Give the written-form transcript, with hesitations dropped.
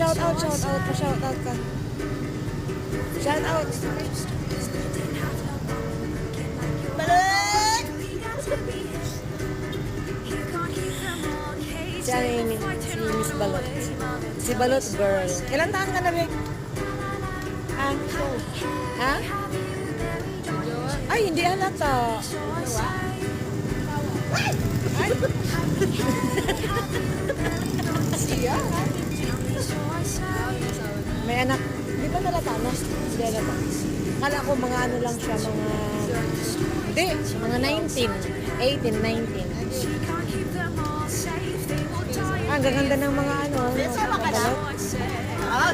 Shout out ka. Shout out. Balot! Si Miss Balot. Si Balot girl. Ilan taon ka na, Bek? Ha? Ay, hindi halata. Ay! Siya? May anak. Di ba nalata na? Hindi halata. Kala ko mga ano lang siya, mga... Hindi, mga 19. 18, 19. Ang gaganda ng mga ano. Sama ka na? Oo.